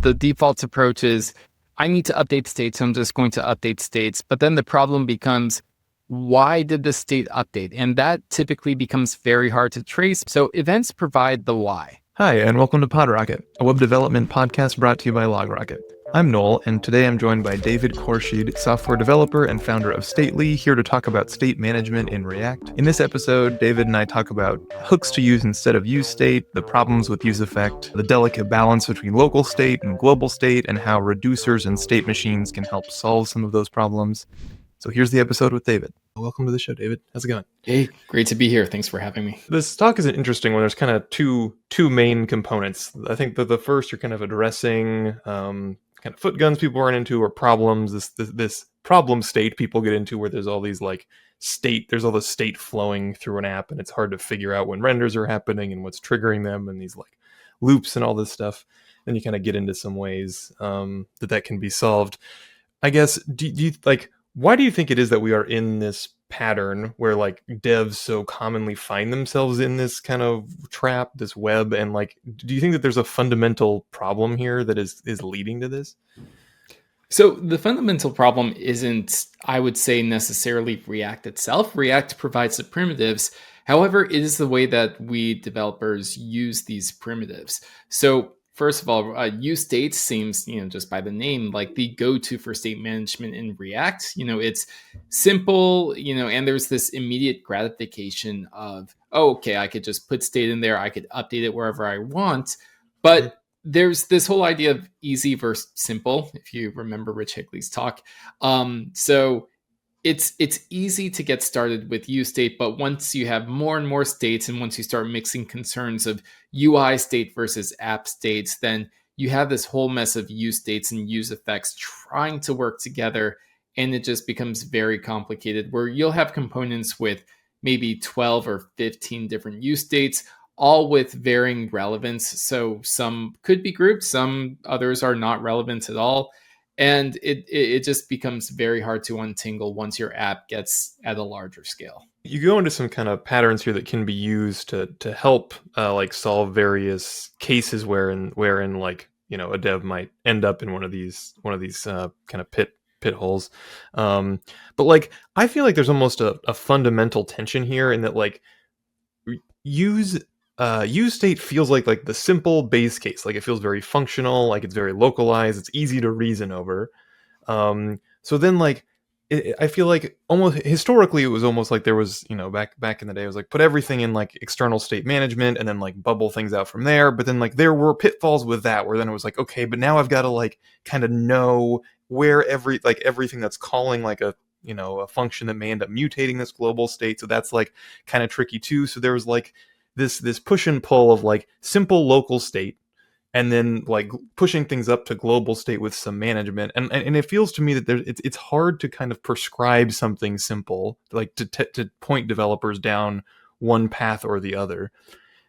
the default approach is I need to update states, so I'm just going to update states. But then the problem becomes, why did the state update? And that typically becomes very hard to trace. So events provide the why. Hi, and welcome to PodRocket, a web development podcast brought to you by LogRocket. I'm Noel, and today I'm joined by David Khourshid, software developer and founder of Stately, here to talk about state management in React. In this episode, David and I talk about hooks to use instead of useState, the problems with useEffect, the delicate balance between local state and global state, and how reducers and state machines can help solve some of those problems. So here's the episode with David. Welcome to the show, David. How's it going? Hey, great to be here. Thanks for having me. This talk is an interesting one. There's kind of two main components. I think that the first you're kind of addressing kind of foot guns people run into, or problems. This problem state people get into, where there's all these there's all the state flowing through an app, and it's hard to figure out when renders are happening and what's triggering them, and these loops and all this stuff. Then you kind of get into some ways that can be solved. I guess do you why do you think it is that we are in this pattern where devs so commonly find themselves in this kind of trap, this web? And do you think that there's a fundamental problem here that is leading to this? So the fundamental problem isn't, I would say, necessarily React itself. React provides the primitives. However, it is the way that we developers use these primitives. So first of all, useState seems, just by the name, like the go-to for state management in React. It's simple, and there's this immediate gratification of, oh, okay, I could just put state in there. I could update it wherever I want. But there's this whole idea of easy versus simple, if you remember Rich Higley's talk. So it's easy to get started with useState, but once you have more and more states, and once you start mixing concerns of UI state versus app states, then you have this whole mess of use states and use effects trying to work together, and it just becomes very complicated, where you'll have components with maybe 12 or 15 different use states, all with varying relevance. So some could be grouped, some others are not relevant at all. And it just becomes very hard to untangle once your app gets at a larger scale. You go into some kind of patterns here that can be used to help solve various cases wherein a dev might end up in one of these kind of pitholes. But I feel like there's almost a fundamental tension here in that useState feels like the simple base case. It feels very functional, it's very localized, it's easy to reason over. So then I feel like almost historically it was almost like there was, back in the day, it was put everything in external state management and then bubble things out from there. But then there were pitfalls with that, where then it was okay, but now I've got to kind of know where everything that's calling a function that may end up mutating this global state. So that's kind of tricky too. So there was this push and pull of simple local state, and then pushing things up to global state with some management. And it feels to me that it's hard to kind of prescribe something simple, to point developers down one path or the other.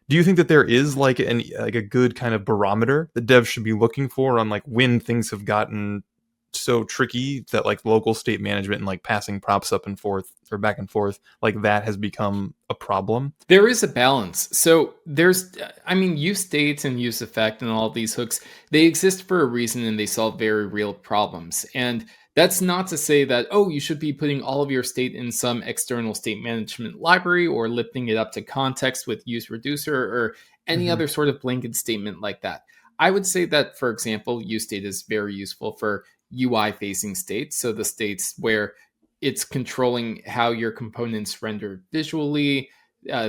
Do you think that there is a good kind of barometer that devs should be looking for on when things have gotten so tricky that local state management and passing props up and forth or back and forth that has become a problem? There is a balance. So there's, use states and use effect and all these hooks, they exist for a reason, and they solve very real problems. And that's not to say that, oh, you should be putting all of your state in some external state management library or lifting it up to context with use reducer or any other sort of blanket statement like that. I would say that, for example, use state is very useful for UI facing states. So the states where it's controlling how your components render visually,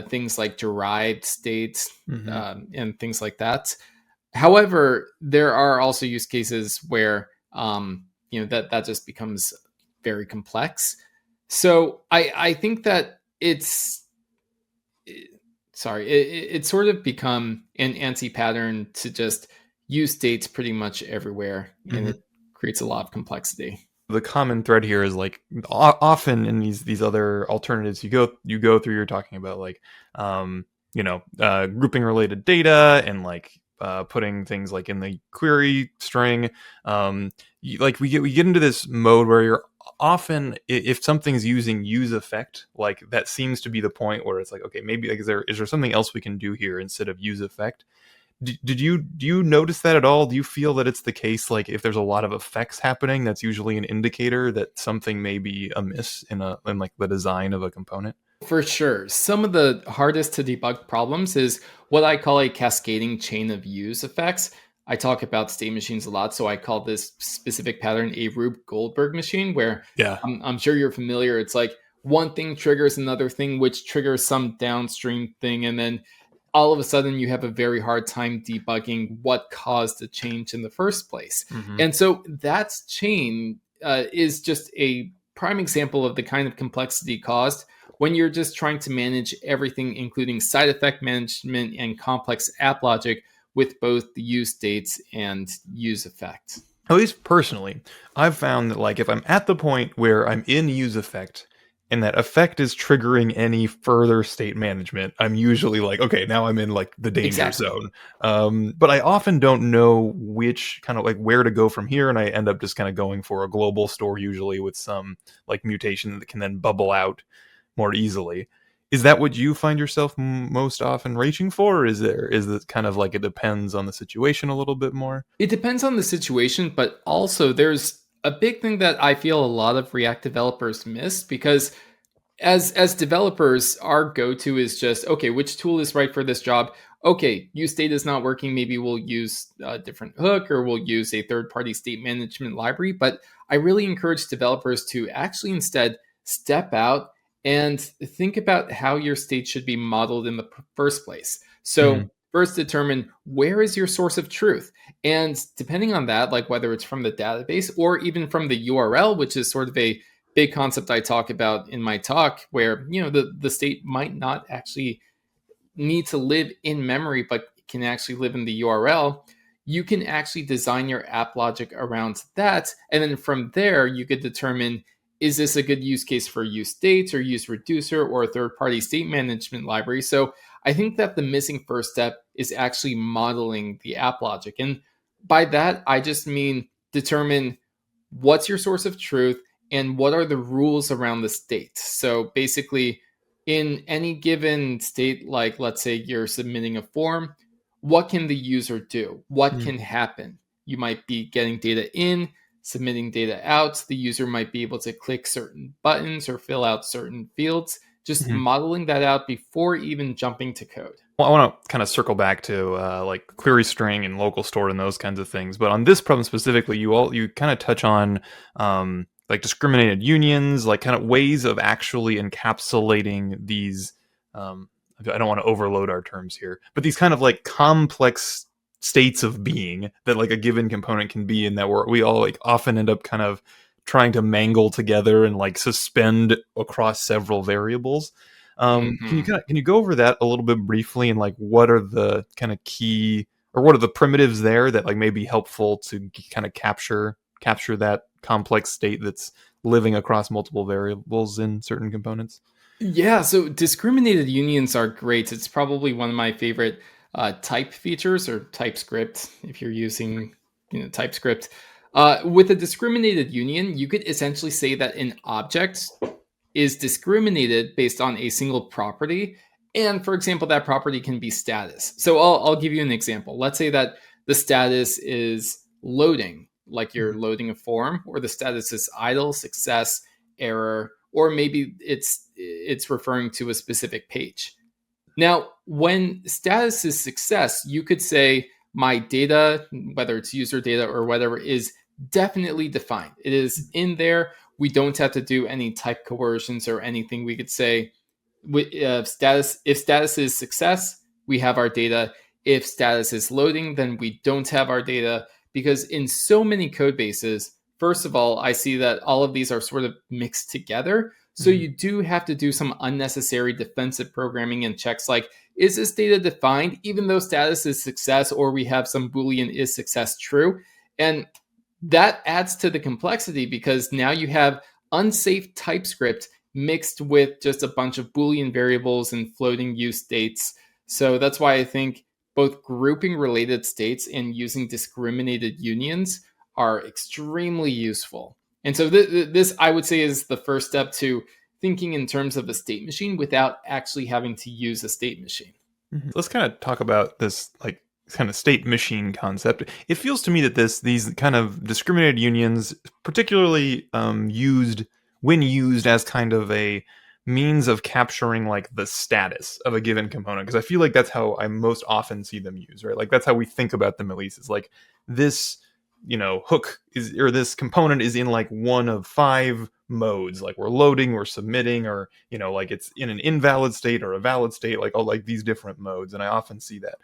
things like derived states and things like that. However, there are also use cases where that just becomes very complex. So I think that it sort of become an anti-pattern to just use states pretty much everywhere, and it creates a lot of complexity. The common thread here is often in these other alternatives you go through, you're talking about grouping related data and putting things in the query string. We get into this mode where you're often, if something's using use effect, that seems to be the point where it's okay, maybe is there something else we can do here instead of use effect? Do you notice that at all? Do you feel that it's the case, like if there's a lot of effects happening, that's usually an indicator that something may be amiss in like the design of a component? For sure. Some of the hardest to debug problems is what I call a cascading chain of use effects. I talk about state machines a lot, so I call this specific pattern a Rube Goldberg machine, where Yeah. I'm sure you're familiar. It's like one thing triggers another thing, which triggers some downstream thing, and then all of a sudden you have a very hard time debugging what caused the change in the first place. Hmm. And so that chain is just a prime example of the kind of complexity caused when you're just trying to manage everything, including side effect management and complex app logic with both the use states and use effect. At least personally, I've found that like if I'm at the point where I'm in use effect and that effect is triggering any further state management, I'm usually like, okay, now I'm in like the danger Exactly. zone. But I often don't know which kind of like where to go from here, and I end up just kind of going for a global store usually with some like mutation that can then bubble out more easily. Is that what you find yourself most often reaching for, or is it kind of like it depends on the situation a little bit more? It depends on the situation, but also there's a big thing that I feel a lot of React developers miss, because as developers, our go-to is just, okay, which tool is right for this job? Okay, use state is not working. Maybe we'll use a different hook, or we'll use a third-party state management library. But I really encourage developers to actually instead step out and think about how your state should be modeled in the first place. So Mhm. first determine where is your source of truth. And depending on that, like whether it's from the database or even from the URL, which is sort of a big concept I talk about in my talk, where the state might not actually need to live in memory, but can actually live in the URL. You can actually design your app logic around that, and then from there you could determine, is this a good use case for use states or use reducer or a third-party state management library. So I think that the missing first step is actually modeling the app logic, and by that I just mean determine what's your source of truth and what are the rules around the state. So basically, in any given state, like let's say you're submitting a form, what can the user do? What Mhm. can happen? You might be getting data in, submitting data out. The user might be able to click certain buttons or fill out certain fields. Just Mhm. modeling that out before even jumping to code. Well, I want to kind of circle back to like query string and local store and those kinds of things. But on this problem specifically, you kind of touch on like discriminated unions, like kind of ways of actually encapsulating these. Um, I don't want to overload our terms here, but these kind of like complex states of being that like a given component can be in, that we all like often end up kind of trying to mangle together and like suspend across several variables. Mhm. Can you go over that a little bit briefly, and like what are the kind of key, or what are the primitives there that like may be helpful to kind of capture that complex state that's living across multiple variables in certain components? Yeah, so discriminated unions are great. It's probably one of my favorite type features, or TypeScript if you're using TypeScript. With a discriminated union, you could essentially say that an object is discriminated based on a single property. And for example, that property can be status. So I'll give you an example. Let's say that the status is loading, like you're Mhm. loading a form, or the status is idle, success, error, or maybe it's referring to a specific page. Now, when status is success, you could say my data, whether it's user data or whatever, is definitely defined. It is in there. We don't have to do any type coercions or anything. We could say status, if status is success, we have our data. If status is loading, then we don't have our data, because in so many code bases, first of all, I see that all of these are sort of mixed together. So Mhm. you do have to do some unnecessary defensive programming and checks like, is this data defined even though status is success, or we have some boolean is success true? And that adds to the complexity, because now you have unsafe TypeScript mixed with just a bunch of boolean variables and floating use states. So that's why I think both grouping related states and using discriminated unions are extremely useful. And so this, I would say, is the first step to thinking in terms of a state machine without actually having to use a state machine. Mhm. Let's kind of talk about this like kind of state machine concept. It feels to me that these kind of discriminated unions, particularly used as kind of a means of capturing like the status of a given component, because I feel like that's how I most often see them used, right? Like that's how we think about them at least. Is like this, hook is, or this component is in like one of 5 modes, like we're loading, we're submitting, or like it's in an invalid state or a valid state, like all like these different modes, and I often see that.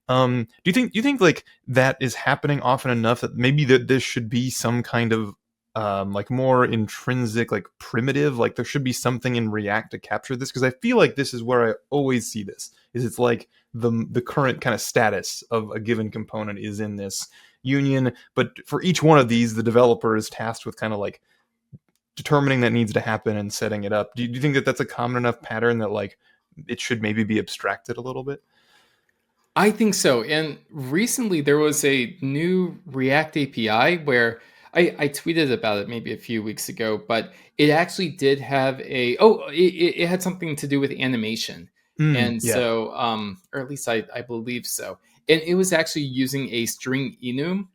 Do you think like that is happening often enough that maybe that this should be some kind of like more intrinsic, like primitive, like there should be something in React to capture this? Because I feel like this is where I always see this, is it's like the current kind of status of a given component is in this union, but for each one of these the developer is tasked with kind of like determining that needs to happen and setting it up. Do you think that that's a common enough pattern that like it should maybe be abstracted a little bit? I think so. And recently there was a new React API where I tweeted about it maybe a few weeks ago, but it actually did have it had something to do with animation. And Yeah. so, or at least I believe so. And it was actually using a string enum.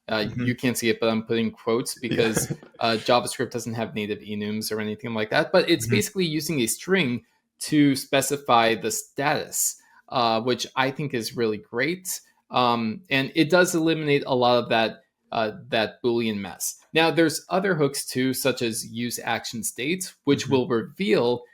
Mhm. You can't see it, but I'm putting quotes Yeah. because JavaScript doesn't have native enums or anything like that. But it's Mhm. basically using a string to specify the status, which I think is really great. And it does eliminate a lot of that Boolean mess. Now, there's other hooks too, such as use action states, which Mhm. will reveal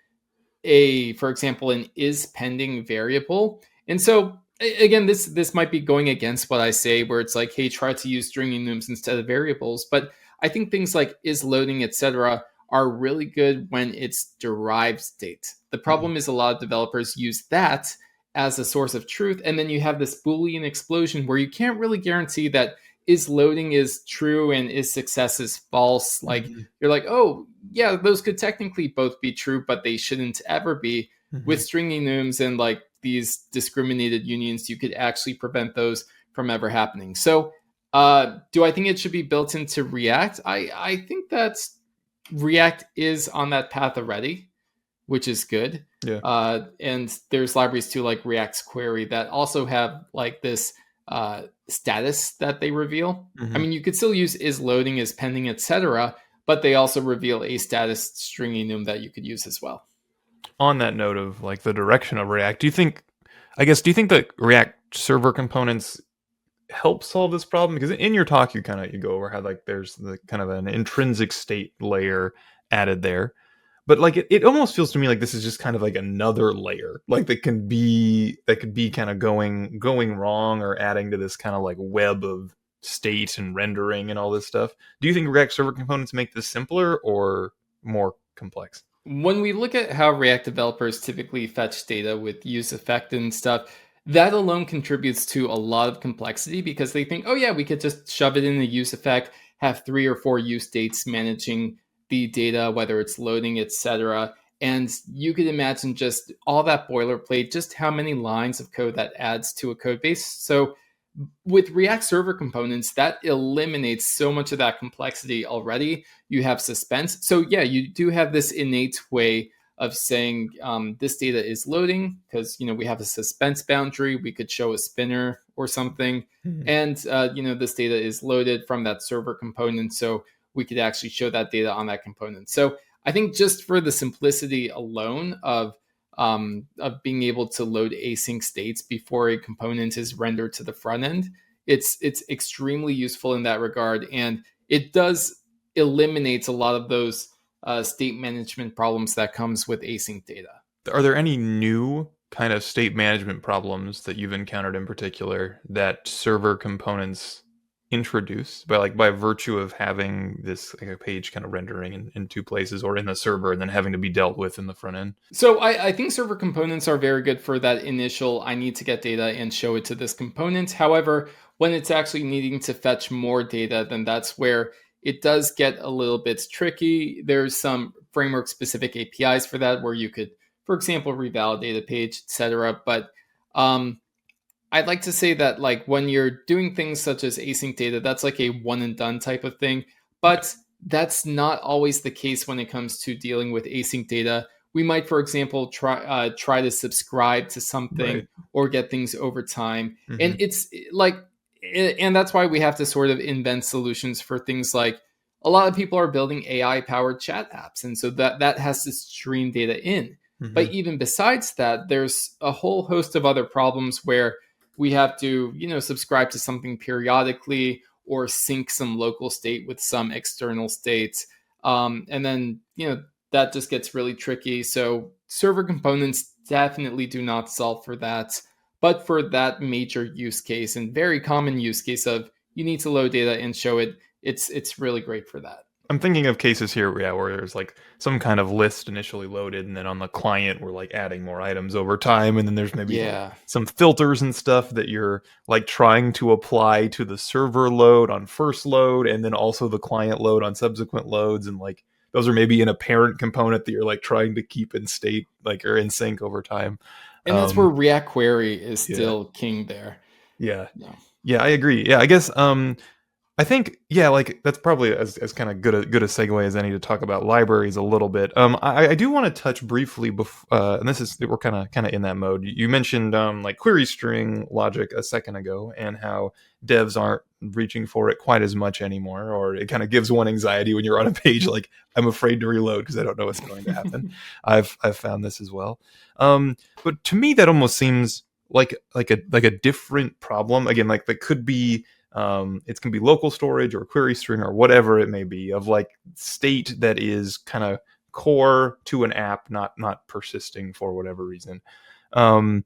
for example, an is pending variable. And so again, this might be going against what I say, where it's like, hey, try to use string enums instead of variables. But I think things like is loading, etc., are really good when it's derived state. The Mhm. problem is a lot of developers use that as a source of truth, and then you have this Boolean explosion where you can't really guarantee that is loading is true and is success is false. Like Mhm. you're like, oh, yeah, those could technically both be true, but they shouldn't ever be. With Mhm. string enums and like these discriminated unions, you could actually prevent those from ever happening. So, do I think it should be built into React? I think that React is on that path already, which is good. Yeah. And there's libraries too, like React's Query, that also have like this status that they reveal. I Mhm. mean, you could still use is loading, is pending, etc., but they also reveal a status string enum that you could use as well. On that note of like the direction of React, do you think that React server components help solve this problem? Because in your talk you go over how like there's the kind of an intrinsic state layer added there. But like it almost feels to me like this is just kind of like another layer, like that could be kind of going wrong, or adding to this kind of like web of state and rendering and all this stuff. Do you think React server components make this simpler or more complex? When we look at how React developers typically fetch data with use effect and stuff, that alone contributes to a lot of complexity because they think, oh yeah, we could just shove it in the use effect, have 3 or 4 use states managing the data, whether it's loading, etc. And you could imagine just all that boilerplate, just how many lines of code that adds to a code base. So with React server components, that eliminates so much of that complexity already. You have suspense. So, yeah, you do have this innate way of saying this data is loading because, we have a suspense boundary. We could show a spinner or something. Mhm. And, this data is loaded from that server component. So we could actually show that data on that component. So I think just for the simplicity alone of being able to load async states before a component is rendered to the front end. It's extremely useful in that regard, and it does eliminates a lot of those state management problems that comes with async data. Are there any new kind of state management problems that you've encountered in particular that server components introduce by virtue of having this like a page kind of rendering in 2 places or in the server and then having to be dealt with in the front end? So I think server components are very good for that initial, I need to get data and show it to this component. However, when it's actually needing to fetch more data, then that's where it does get a little bit tricky. There's some framework specific APIs for that where you could, for example, revalidate a page, etc. But um, I'd like to say that like when you're doing things such as async data, that's like a one and done type of thing. Yeah. But that's not always the case when it comes to dealing with async data we might, for example, try to subscribe to something Right. or get things over time. And Mhm. it's like, and that's why we have to sort of invent solutions for things like a lot of people are building AI powered chat apps. And so that has to stream data in. But Mhm. even besides that, there's a whole host of other problems where we have to, subscribe to something periodically or sync some local state with some external states. And then, that just gets really tricky. So server components definitely do not solve for that. But for that major use case and very common use case of you need to load data and show it, it's really great for that. I'm thinking of cases here, yeah, where there's like some kind of list initially loaded, and then on the client we're like adding more items over time, and then there's maybe like Yeah. some filters and stuff that you're like trying to apply to the server load on first load, and then also the client load on subsequent loads, and like those are maybe in a parent component that you're like trying to keep in state, like or in sync over time. And that's where Um, React Query is yeah, still king there. yeah, No. yeah, I agree. Yeah, I guess I think yeah, like that's probably as kind of good a segue as any to talk about libraries a little bit. I do want to touch briefly, and this is we're kind of in that mode. You mentioned like query string logic a second ago, and how devs aren't reaching for it quite as much anymore, or it kind of gives one anxiety when you're on a page like I'm afraid to reload because I don't know what's going to happen. I've found this as well. But to me, that almost seems like a different problem. Again, like that could be it can be local storage or query string or whatever it may be of like state that is kind of core to an app, not persisting for whatever reason. Um,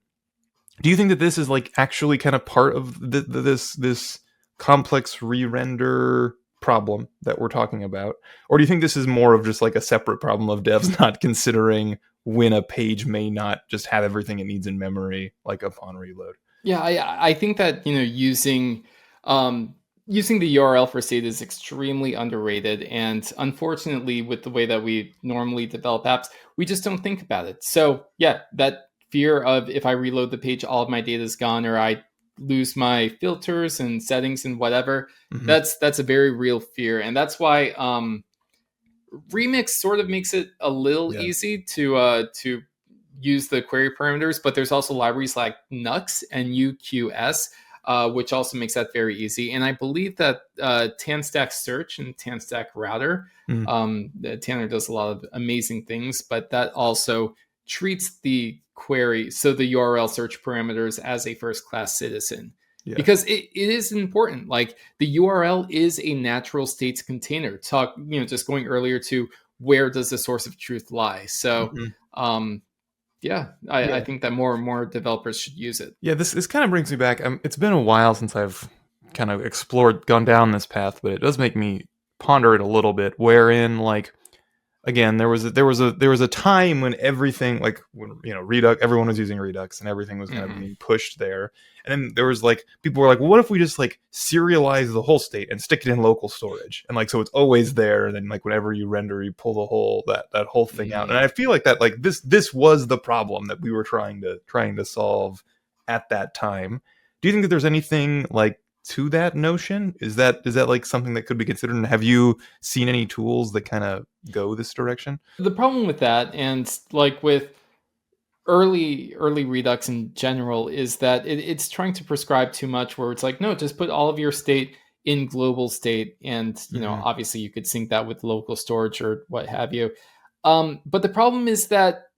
do you think that this is like actually kind of part of this complex re-render problem that we're talking about, or do you think this is more of just like a separate problem of devs not considering when a page may not just have everything it needs in memory like upon reload? Yeah, I think that using the URL for state is extremely underrated, and unfortunately, with the way that we normally develop apps, we just don't think about it. So yeah, that fear of if I reload the page, all of my data is gone, or I lose my filters and settings and whatever. Hmm. That's a very real fear, and that's why Remix sort of makes it a little Yeah. easy to use the query parameters, but there's also libraries like Nux and UQS, which also makes that very easy. And I believe that TanStack Search and TanStack Router, Mm. Tanner does a lot of amazing things, but that also treats the query, so the URL search parameters, as a first class citizen. Yeah. Because it is important. Like the URL is a natural states container. Just going earlier to where does the source of truth lie. So Mhm. yeah, I Yeah. think that more and more developers should use it. Yeah, this kind of brings me back. It's been a while since I've kind of gone down this path, but it does make me ponder it a little bit. Wherein, like, again, there was a time when everything, like, when Redux, everyone was using Redux, and everything was kind of Mhm. being pushed there. And then there was like people were like, well, what if we just like serialize the whole state and stick it in local storage, and like so it's always there. And then like whenever you render, you pull the whole that whole thing out. And I feel like that like this was the problem that we were trying to solve at that time. Do you think that there's anything like to that notion? Is that like something that could be considered? And have you seen any tools that kind of go this direction? The problem with that, and like with early Redux in general, is that it's trying to prescribe too much. Where it's like, no, just put all of your state in global state, and Mhm. obviously you could sync that with local storage or what have you. But the problem is that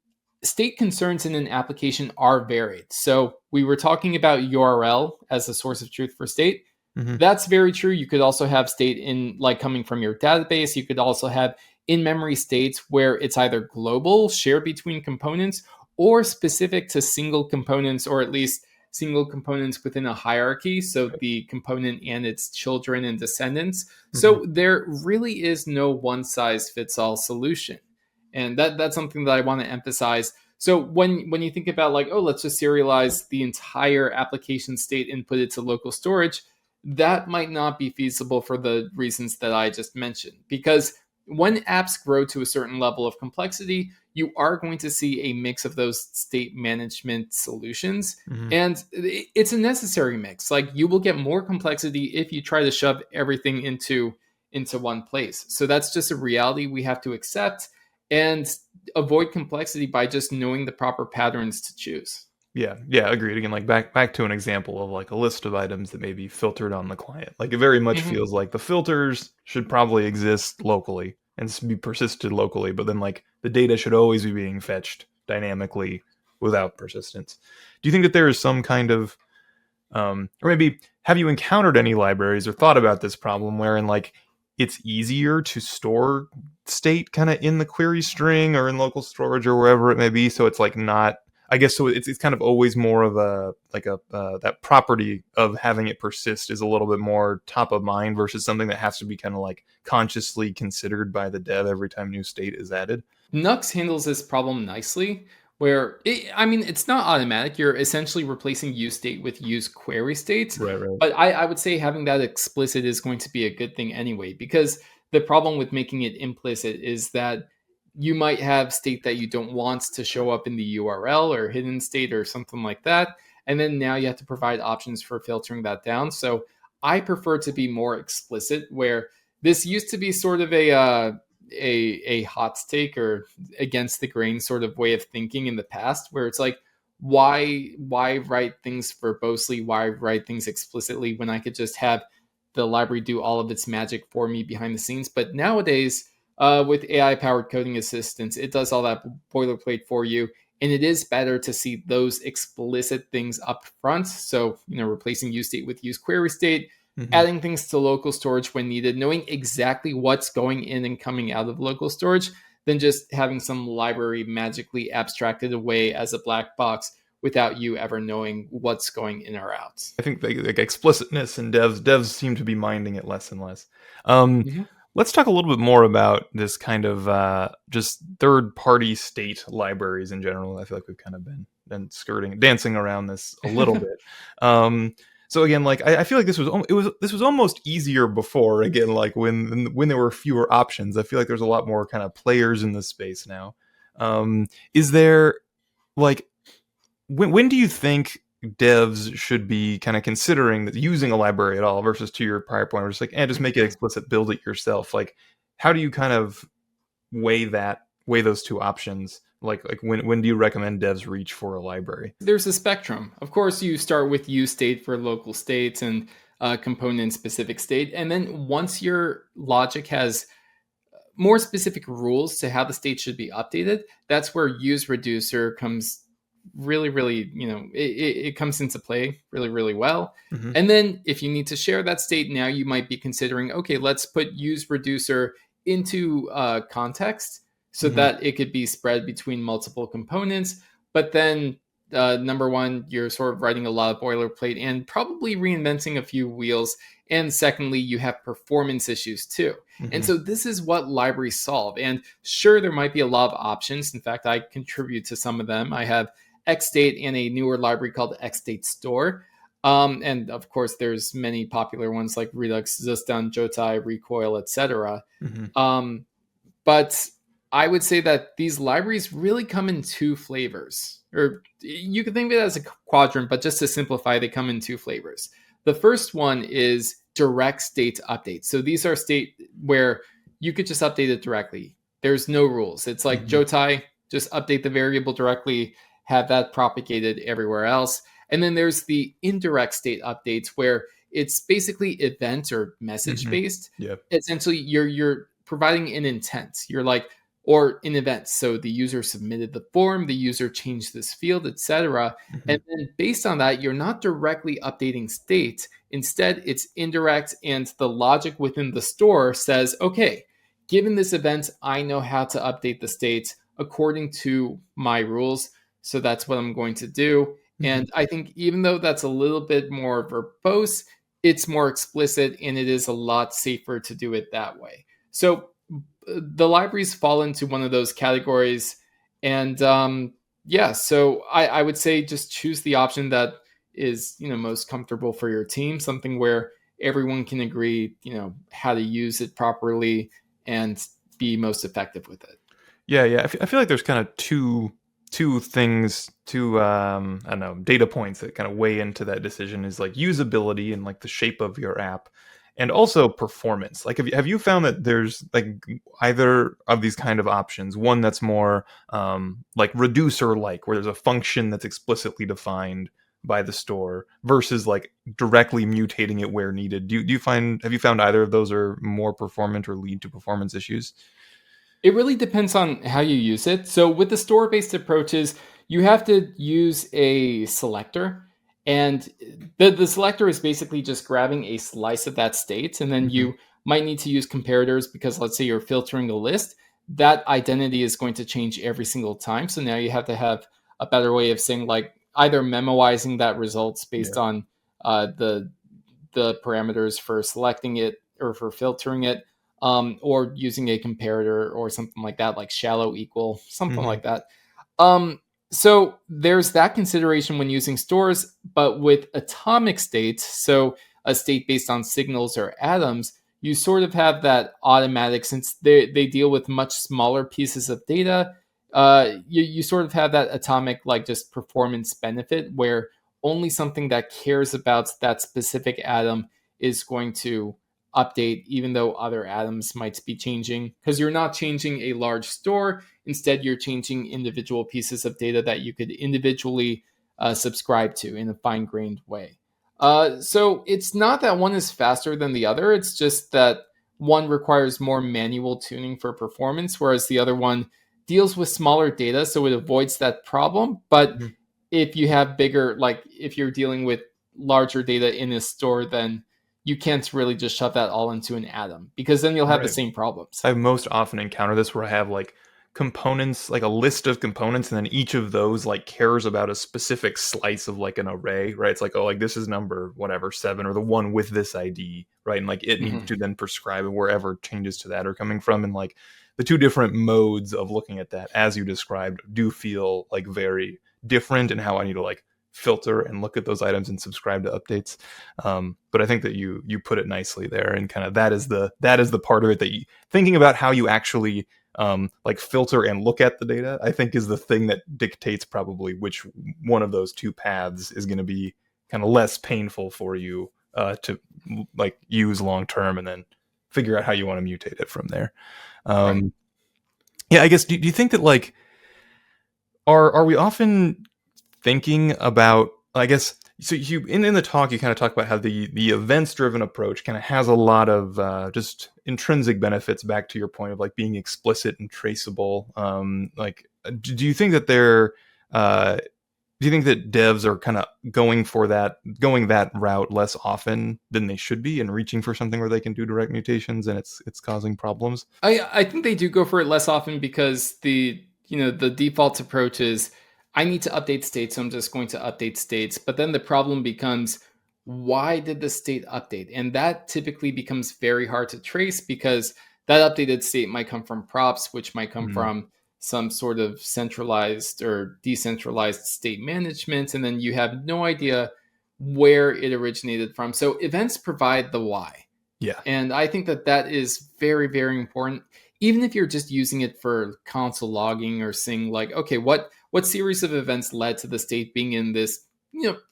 state concerns in an application are varied. So we were talking about URL as a source of truth for state. Mhm. That's very true. You could also have state in like coming from your database. You could also have in-memory states where it's either global, shared between components, or specific to single components, or at least single components within a hierarchy. So the component and its children and descendants. Mhm. So there really is no one size fits all solution. And that's something that I want to emphasize. So when you think about like, oh, let's just serialize the entire application state and put it to local storage, that might not be feasible for the reasons that I just mentioned. Because when apps grow to a certain level of complexity, you are going to see a mix of those state management solutions. Mhm. And it's a necessary mix. Like you will get more complexity if you try to shove everything into one place. So that's just a reality we have to accept. and avoid complexity by just knowing the proper patterns to choose. Yeah, agreed. Again, like back to an example of like a list of items that may be filtered on the client. Like it very much Mhm. feels like the filters should probably exist locally and be persisted locally, but then like the data should always be being fetched dynamically without persistence. Do you think that there is some kind of or maybe have you encountered any libraries or thought about this problem wherein like it's easier to store state kind of in the query string or in local storage or wherever it may be, so it's like not, I guess, so it's kind of always more of a like a that property of having it persist is a little bit more top of mind versus something that has to be kind of like consciously considered by the dev every time new state is added. Nux handles this problem nicely, where I mean, it's not automatic. You're essentially replacing useState with useQueryState, Right. but I would say having that explicit is going to be a good thing anyway, because the problem with making it implicit is that you might have state that you don't want to show up in the URL or hidden state or something like that. And then now you have to provide options for filtering that down. So I prefer to be more explicit, where this used to be sort of a hot take or against the grain sort of way of thinking in the past, where it's like, why write things verbosely, why write things explicitly when I could just have the library do all of its magic for me behind the scenes. But nowadays, with AI powered coding assistance, it does all that boilerplate for you, and it is better to see those explicit things up front. So, replacing useState with useQueryState, Hmm. adding things to local storage when needed, knowing exactly what's going in and coming out of local storage, than just having some library magically abstracted away as a black box without you ever knowing what's going in or out. I think like explicitness and devs seem to be minding it less and less. Um, Mhm. let's talk a little bit more about this kind of just third-party state libraries in general. I feel like we've kind of been dancing around this a little bit. Um, so again, like I feel like this was almost easier before. Again, like when there were fewer options, I feel like there's a lot more kind of players in this space now. Is there like when do you think devs should be kind of considering that using a library at all versus to your prior point, where it's like, just make it explicit, build it yourself? Like, how do you kind of weigh those two options? Like when do you recommend devs reach for a library? There's a spectrum. Of course, you start with useState for local states and component specific state. And then once your logic has more specific rules to how the state should be updated, that's where use reducer comes really, it comes into play really well. Hmm. And then if you need to share that state, now you might be considering, okay, let's put use reducer into context so Hmm. that it could be spread between multiple components. But then number one, you're sort of writing a lot of boilerplate and probably reinventing a few wheels. And secondly, you have performance issues too. And Hmm. so this is what libraries solve. And sure, there might be a lot of options. In fact, I contribute to some of them. I have XState and a newer library called XState Store. And of course, there's many popular ones like Redux, Zustan, Jotai, Recoil, etc. Hmm. Um, but I would say that these libraries really come in two flavors, or you could think of it as a quadrant, but just to simplify, they come in two flavors. The first one is direct state updates. So these are state where you could just update it directly. There's no rules. It's like Hmm. Jotai, just update the variable directly, have that propagated everywhere else. And then there's the indirect state updates where it's basically event or message Hmm. based. Yep. Essentially, you're providing an intent. You're like, or an event. So the user submitted the form, the user changed this field, etc. Hmm. And then based on that, you're not directly updating state. Instead, it's indirect, and the logic within the store says, okay, given this event, I know how to update the state according to my rules. So that's what I'm going to do. Hmm. And I think even though that's a little bit more verbose, it's more explicit and it is a lot safer to do it that way. So the libraries fall into one of those categories. And yeah, so I would say just choose the option that is, most comfortable for your team, something where everyone can agree, how to use it properly and be most effective with it. Yeah. I feel like there's kind of two things, two I don't know, data points that kind of weigh into that decision is like usability and like the shape of your app, and also performance. Like, have you found that there's like either of these kind of options, one that's more like reducer like, where there's a function that's explicitly defined by the store, versus like directly mutating it where needed? Do you find, have you found either of those are more performant or lead to performance issues? It really depends on how you use it. So with the store-based approaches, you have to use a selector. And the selector is basically just grabbing a slice of that state. And then Hmm. you might need to use comparators because let's say you're filtering a list. That identity is going to change every single time. So now you have to have a better way of saying like either memoizing that results based Yeah. on the parameters for selecting it or for filtering it, or using a comparator or something like that, like shallow equal, something Hmm. like that. So there's that consideration when using stores, but with atomic states, so a state based on signals or atoms, you sort of have that automatic, since they deal with much smaller pieces of data. You sort of have that atomic, like just performance benefit where only something that cares about that specific atom is going to update, even though other atoms might be changing, because you're not changing a large store. Instead, you're changing individual pieces of data that you could individually subscribe to in a fine grained way. So it's not that one is faster than the other. It's just that one requires more manual tuning for performance, whereas the other one deals with smaller data, so it avoids that problem. But Hmm. if you have bigger, like if you're dealing with larger data in a store, then you can't really just shove that all into an atom because then you'll have the Right. same problems. I most often encounter this where I have like components, like a list of components, and then each of those like cares about a specific slice of like an array, right? It's like, oh, like this is number whatever 7, or the one with this ID, right? And like it needs Mhm. to then prescribe wherever changes to that are coming from. And like the two different modes of looking at that, as you described, do feel like very different in how I need to like filter and look at those items and subscribe to updates. But I think that you put it nicely there, and kind of that is the part of it that you, thinking about how you actually like filter and look at the data, I think is the thing that dictates probably which one of those two paths is going to be kind of less painful for you to like use long term, and then figure out how you want to mutate it from there. Right. Um, yeah, I guess. Do you think that like are we often thinking about, I guess, so you in the talk you kind of talk about how the events driven approach kind of has a lot of just intrinsic benefits, back to your point of like being explicit and traceable. Like do you think that they're uh do you think that devs are kind of going that route less often than they should be, and reaching for something where they can do direct mutations and it's causing problems? I think they do go for it less often because the default approach is I need to update states, so I'm just going to update states. But then the problem becomes why did the state update? And that typically becomes very hard to trace because that updated state might come from props, which might come Mm, from some sort of centralized or decentralized state management, and then you have no idea where it originated from. So events provide the why. yeah. And I think that that is very, very important. Even if you're just using it for console logging or seeing like, okay, what series of events led to the state being in this,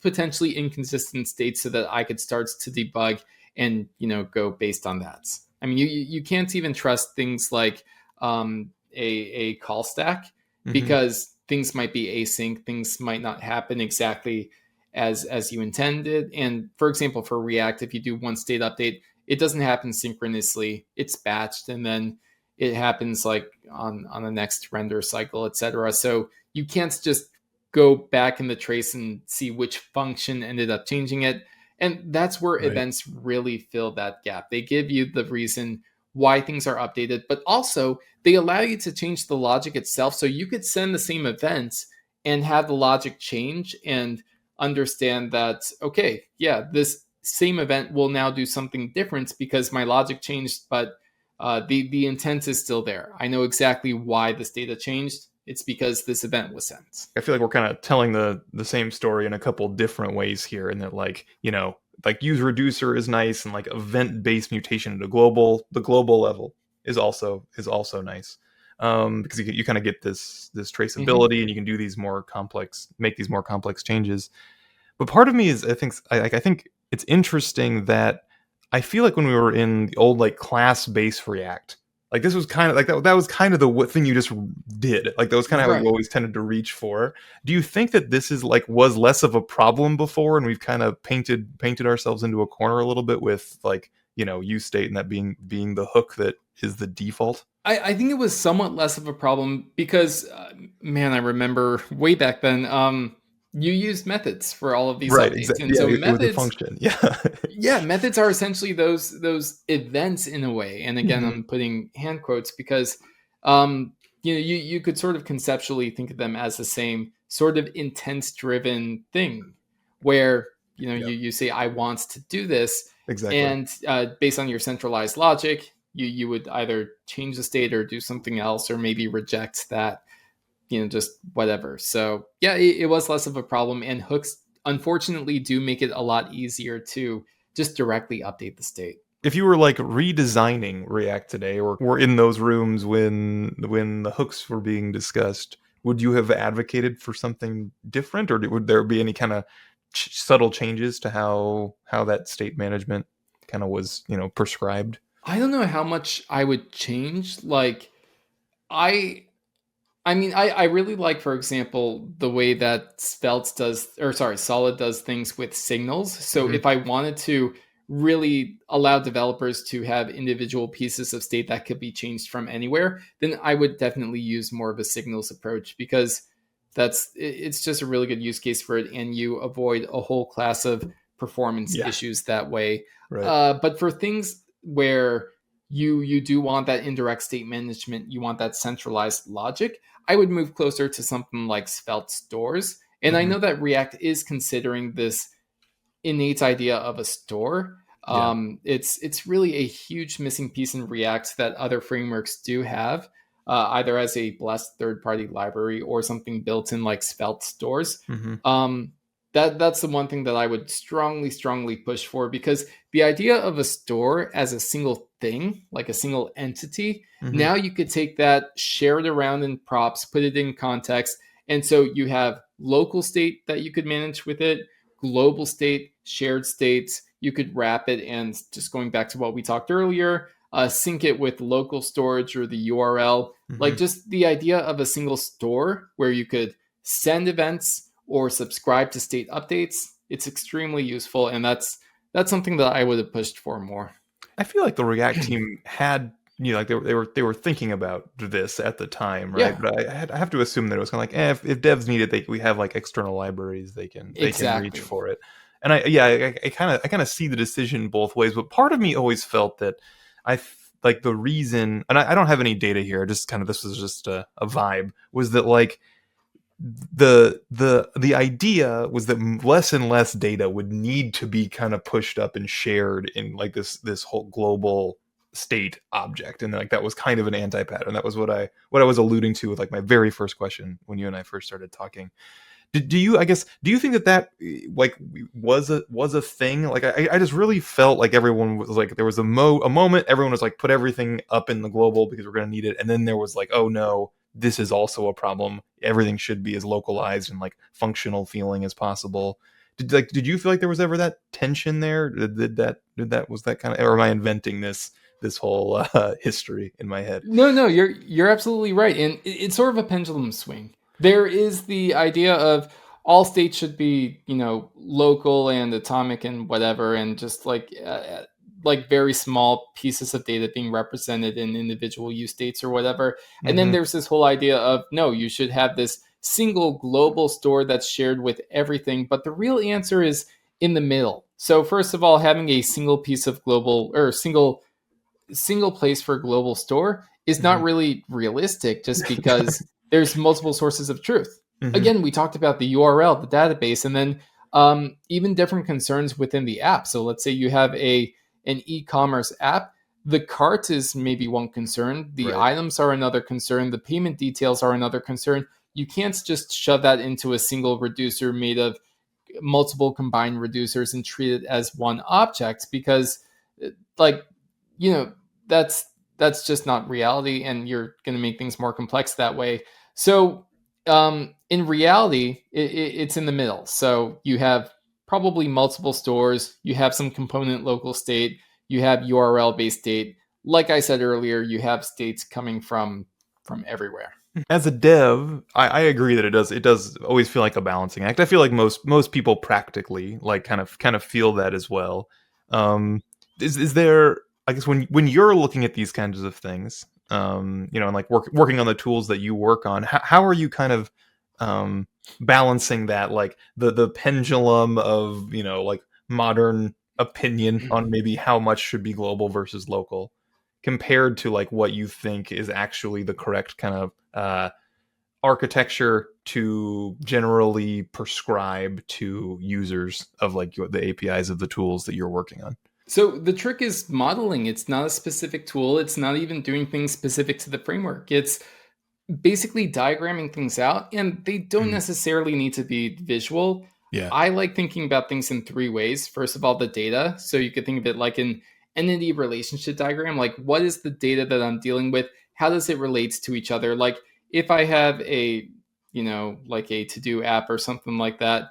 potentially inconsistent state so that I could start to debug and, go based on that. I mean, you can't even trust things like a call stack Hmm. because things might be async, things might not happen exactly as you intended. And for example, for React, if you do one state update, it doesn't happen synchronously. It's batched and then it happens like on the next render cycle, etc. So you can't just go back in the trace and see which function ended up changing it. And that's where Right. events really fill that gap. They give you the reason why things are updated, but also they allow you to change the logic itself. So you could send the same events and have the logic change and understand that, okay, yeah, this same event will now do something different because my logic changed, but the intent is still there. I know exactly why this data changed. It's because this event was sent. I feel like we're kind of telling the same story in a couple different ways here, and that like like use reducer is nice, and like event based mutation at the global level is also nice, because you kind of get this Mm-hmm. traceability, and you can do these more complex make these more complex changes. But part of me is I think it's interesting that I feel like when we were in the old like class-based React, like this was kind of like that was kind of the thing you just did. Like that was kind of how you Right. always tended to reach for. Do you think that this is like was less of a problem before, and we've kind of painted ourselves into a corner a little bit with like, useState and that being the hook that is the default? I think it was somewhat less of a problem because, man, I remember way back then, you used methods for all of these Right, updates. exactly. And Yeah, so it was a methods, function. Yeah. yeah, methods are essentially those events in a way. And again, Mhm. I'm putting hand quotes because you could sort of conceptually think of them as the same sort of intent driven thing where Yeah, you say I want to do this, exactly. and based on your centralized logic, you would either change the state or do something else, or maybe reject that, just whatever. So yeah, it was less of a problem, and hooks unfortunately do make it a lot easier to just directly update the state. If you were like redesigning React today, or were in those rooms when the hooks were being discussed, would you have advocated for something different, or would there be any kind of subtle changes to how that state management kind of was, prescribed? I don't know how much I would change. Like, I I mean, I really like, for example, the way that Solid does things with signals. So Hmm. if I wanted to really allow developers to have individual pieces of state that could be changed from anywhere, then I would definitely use more of a signals approach, because it's just a really good use case for it, and you avoid a whole class of performance Yeah, issues that way. right. But for things where you do want that indirect state management, you want that centralized logic, I would move closer to something like Svelte stores. And I Hmm. know that React is considering this innate idea of a store. Yeah. It's really a huge missing piece in React that other frameworks do have, either as a blessed third party library or something built in like Svelte stores. Hmm. Um, that's the one thing that I would strongly push for, because the idea of a store as a single thing, like a single entity, Hmm. now you could take that, share it around in props, put it in context, and so you have local state that you could manage with it, global state, shared states. You could wrap it, and just going back to what we talked earlier, sync it with local storage or the URL. Hmm. Like, just the idea of a single store where you could send events or subscribe to state updates. It's extremely useful, and that's something that I would have pushed for more. I feel like the React team had, like they were thinking about this at the time, right? Yeah, But I have to assume that it was kind of like, if devs need it, we have like external libraries they can reach exactly. for it. And I kind of see the decision both ways, but part of me always felt that like the reason, and I don't have any data here, just kind of this was just a vibe, was that like the idea was that less and less data would need to be kind of pushed up and shared in like this whole global state object, and like that was kind of an anti-pattern. That was what I was alluding to with like my very first question when you and I first started talking. Do you, I guess, do you think that like was a thing? Like I just really felt like everyone was like, there was a moment everyone was like, put everything up in the global because we're going to need it, and then there was like, oh no, this is also a problem. Everything should be as localized and like functional feeling as possible. Did you feel like there was ever that tension there? Did that was that kind of, or am I inventing this whole history in my head? No, you're absolutely right, and it's sort of a pendulum swing. There is the idea of all states should be, local and atomic and whatever, and just like very small pieces of data being represented in individual use states or whatever. And then Hmm. there's this whole idea of, no, you should have this single global store that's shared with everything. But the real answer is in the middle. So first of all, having a single piece of global, or single place for a global store is not Hmm. really realistic, just because there's multiple sources of truth. Hmm. Again, we talked about the URL, the database, and then even different concerns within the app. So let's say you have an e-commerce app. The cart is maybe one concern. The Right. items are another concern. The payment details are another concern. You can't just shove that into a single reducer made of multiple combined reducers and treat it as one object, because like you know that's just not reality, and you're going to make things more complex that way. So in reality, it's in the middle. So you have probably multiple stores, you have some component local state, you have URL-based state. Like I said earlier, you have states coming from everywhere. As a dev, I agree that it does always feel like a balancing act. I feel like most people practically like kind of feel that as well. Is there, I guess, when you're looking at these kinds of things, and like working on the tools that you work on, how are you kind of balancing that, like the pendulum of like modern opinion on maybe how much should be global versus local, compared to like what you think is actually the correct kind of architecture to generally prescribe to users of like the APIs of the tools that you're working on? So the trick is modeling. It's not a specific tool. It's not even doing things specific to the framework. It's basically diagramming things out, and they don't necessarily need to be visual. Yeah. I like thinking about things in three ways. First of all, the data. So you could think of it like an entity relationship diagram. Like, what is the data that I'm dealing with? How does it relate to each other? Like, if I have a, like a to-do app or something like that,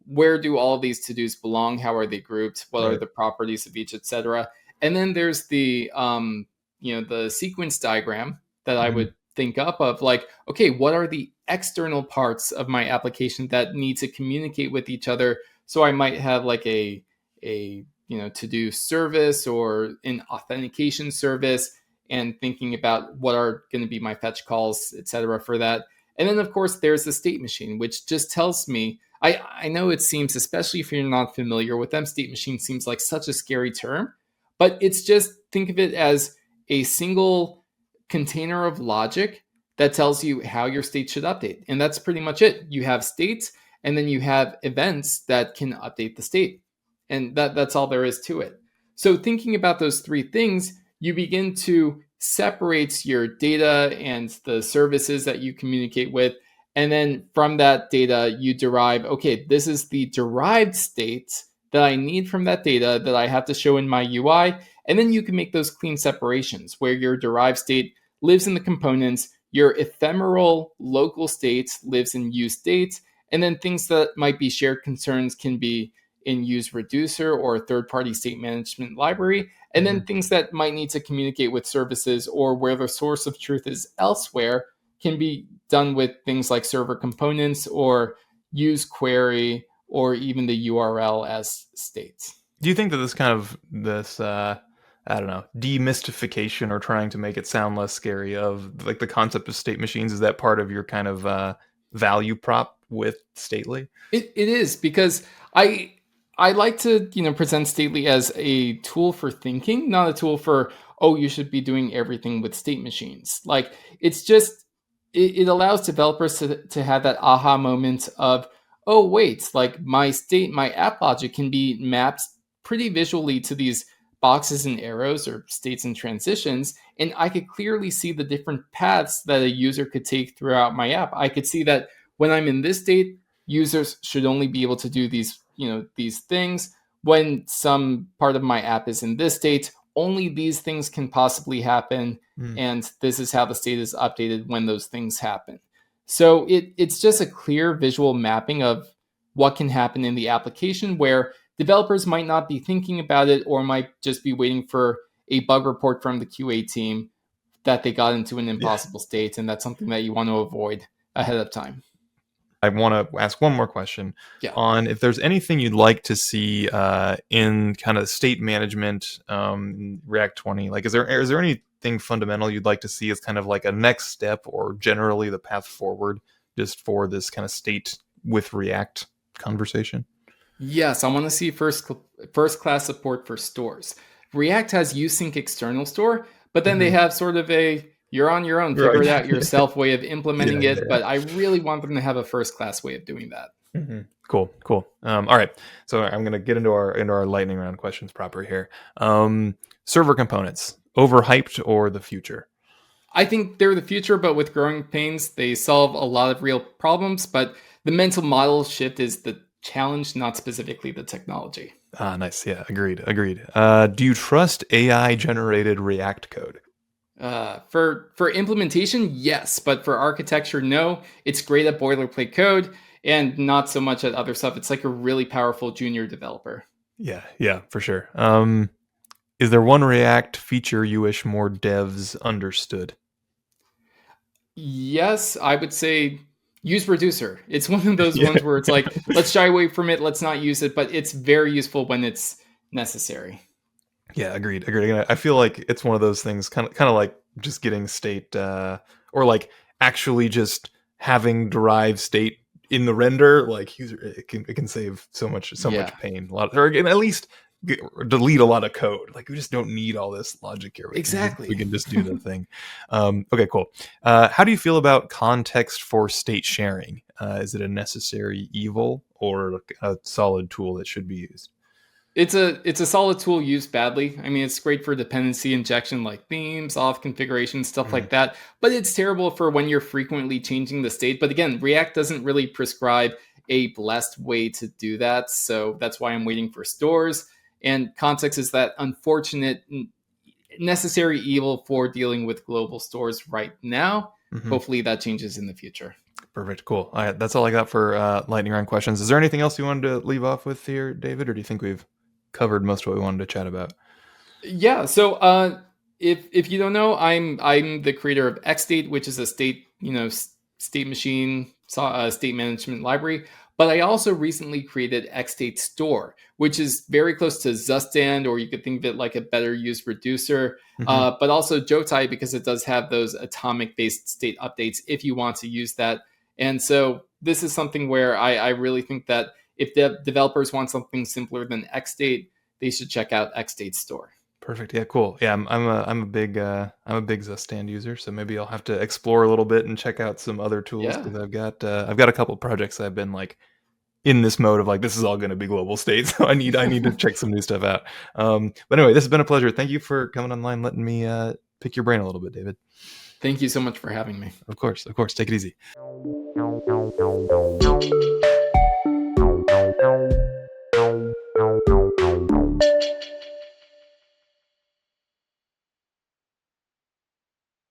where do all of these to-dos belong? How are they grouped? What are the properties of each, etc.? And then there's the, the sequence diagram that I would think up of, like, okay, what are the external parts of my application that need to communicate with each other? So I might have like a to-do service or an authentication service, and thinking about what are going to be my fetch calls, etc. for that. And then of course there's the state machine, which just tells me, I know it seems, especially if you're not familiar with them, state machine seems like such a scary term, but it's just, think of it as a single container of logic that tells you how your state should update. And that's pretty much it. You have states, and then you have events that can update the state. And that's all there is to it. So thinking about those three things, you begin to separate your data and the services that you communicate with. And then from that data, you derive, okay, this is the derived state that I need from that data that I have to show in my UI. And then you can make those clean separations where your derived state lives in the components, your ephemeral local state lives in useState, and then things that might be shared concerns can be in useReducer or a third-party state management library, and then things that might need to communicate with services or where the source of truth is elsewhere can be done with things like server components or use query or even the URL as states. Do you think that this I don't know, demystification or trying to make it sound less scary of like the concept of state machines, is that part of your kind of value prop with Stately? It is, because I like to present Stately as a tool for thinking, not a tool for, oh, you should be doing everything with state machines. Like, it's just, it allows developers to have that aha moment of, oh wait, like my app logic can be mapped pretty visually to these boxes and arrows or states and transitions, and I could clearly see the different paths that a user could take throughout my app. I could see that when I'm in this state, users should only be able to do these things. When some part of my app is in this state, only these things can possibly happen, and this is how the state is updated when those things happen. So it's just a clear visual mapping of what can happen in the application, where developers might not be thinking about it or might just be waiting for a bug report from the QA team that they got into an impossible state, and that's something that you want to avoid ahead of time. I want to ask one more question on if there's anything you'd like to see in kind of state management React 20. Like, is there anything fundamental you'd like to see as kind of like a next step or generally the path forward just for this kind of state with React conversation? Yes, I want to see first class support for stores. React has useSync external store, but then they have sort of a you're on your own, figure it out yourself way of implementing it. But I really want them to have a first class way of doing that. Cool. All right, so I'm going to get into our lightning round questions proper here. Server components, overhyped or the future? I think they're the future, but with growing pains, they solve a lot of real problems. But the mental model shift is the challenge, not specifically the technology. Nice. Yeah, agreed. Do you trust AI generated React code? For implementation, yes, but for architecture, no. It's great at boilerplate code and not so much at other stuff. It's like a really powerful junior developer. Yeah, for sure. Is there one React feature you wish more devs understood? Yes, I would say use reducer. It's one of those ones where it's like, let's shy away from it, let's not use it, but it's very useful when it's necessary. Yeah, agreed. I feel like it's one of those things, kind of like just getting state, or like actually just having derived state in the render. Like it can save so much Yeah, pain, or at least delete a lot of code. Like we just don't need all this logic here. exactly. We can just do the thing. Okay, cool. How do you feel about context for state sharing? Is it a necessary evil or a solid tool that should be used? It's a solid tool used badly. I mean, it's great for dependency injection like themes, auth configuration, stuff Mhm. like that. But it's terrible for when you're frequently changing the state. But again, React doesn't really prescribe a blessed way to do that. So that's why I'm waiting for stores. And context is that unfortunate necessary evil for dealing with global stores right now. Mhm. Hopefully that changes in the future. Perfect. Cool. All right. That's all I got for lightning round questions. Is there anything else you wanted to leave off with here, David, or do you think we've covered most of what we wanted to chat about? Yeah. So if you don't know, I'm the creator of XState, which is a state state machine state management library. But I also recently created XState Store, which is very close to Zustand, or you could think of it like a better used reducer. Mhm. But also Jotai, because it does have those atomic based state updates if you want to use that. And so this is something where I really think that if developers want something simpler than XState, they should check out XState Store. Perfect. Yeah. Cool. Yeah. I'm a big Zustand user, so maybe I'll have to explore a little bit and check out some other tools Yeah. because I've got a couple projects that I've been like in this mode of like this is all going to be global state, so I need to check some new stuff out. But anyway, this has been a pleasure. Thank you for coming online, letting me pick your brain a little bit, David. Thank you so much for having me. Of course. Take it easy.